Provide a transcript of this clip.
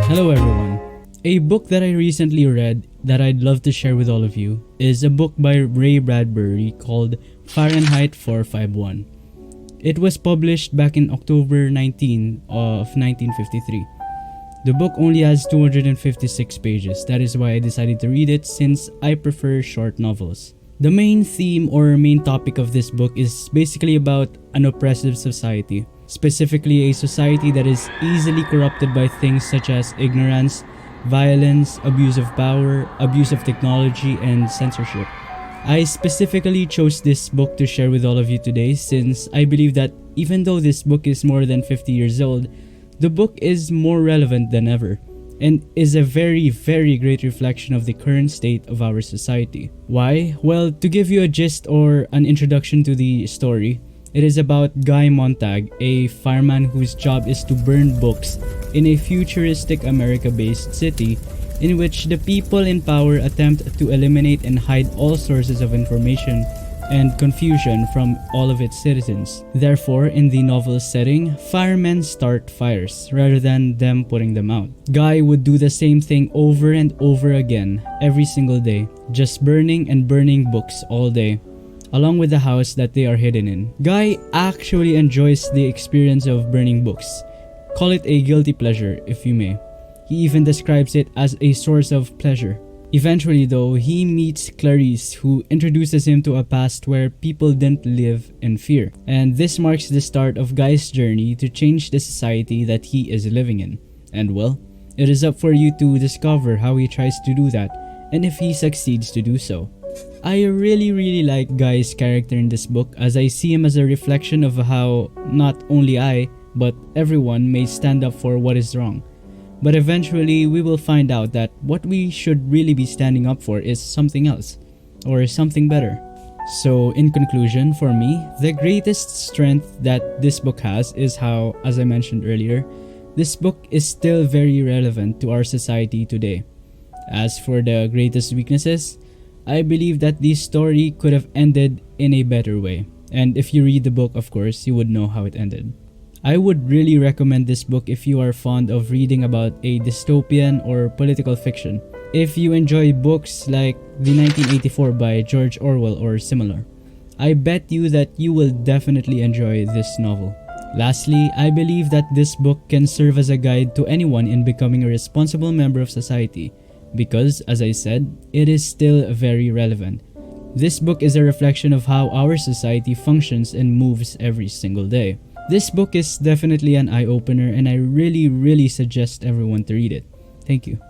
Hello everyone. A book that I recently read that I'd love to share with all of you is a book by Ray Bradbury called Fahrenheit 451. It was published back in October 19 of 1953. The book only has 256 pages. That is why I decided to read it, since I prefer short novels. The main theme or main topic of this book is basically about an oppressive society. Specifically, a society that is easily corrupted by things such as ignorance, violence, abuse of power, abuse of technology, and censorship. I specifically chose this book to share with all of you today, since I believe that even though this book is more than 50 years old, the book is more relevant than ever, and is a very great reflection of the current state of our society. Why? Well, to give you a gist or an introduction to the story, it is about Guy Montag, a fireman whose job is to burn books in a futuristic America-based city in which the people in power attempt to eliminate and hide all sources of information and confusion from all of its citizens. Therefore, in the novel's setting, firemen start fires rather than them putting them out. Guy would do the same thing over and over again every single day, just burning and burning books all day, along with the house that they are hidden in. Guy actually enjoys the experience of burning books. Call it a guilty pleasure, if you may. He even describes it as a source of pleasure. Eventually though, he meets Clarice, who introduces him to a past where people didn't live in fear. And this marks the start of Guy's journey to change the society that he is living in. And well, it is up for you to discover how he tries to do that, and if he succeeds to do so. I really like Guy's character in this book, as I see him as a reflection of how not only I, but everyone may stand up for what is wrong. But eventually, we will find out that what we should really be standing up for is something else, or something better. So in conclusion, for me, the greatest strength that this book has is how, as I mentioned earlier, this book is still very relevant to our society today. As for the greatest weaknesses, I believe that this story could have ended in a better way. And if you read the book, of course, you would know how it ended. I would really recommend this book if you are fond of reading about a dystopian or political fiction. If you enjoy books like The 1984 by George Orwell or similar, I bet you that you will definitely enjoy this novel. Lastly, I believe that this book can serve as a guide to anyone in becoming a responsible member of society, because, as I said, it is still very relevant. This book is a reflection of how our society functions and moves every single day. This book is definitely an eye-opener, and I really suggest everyone to read it. Thank you.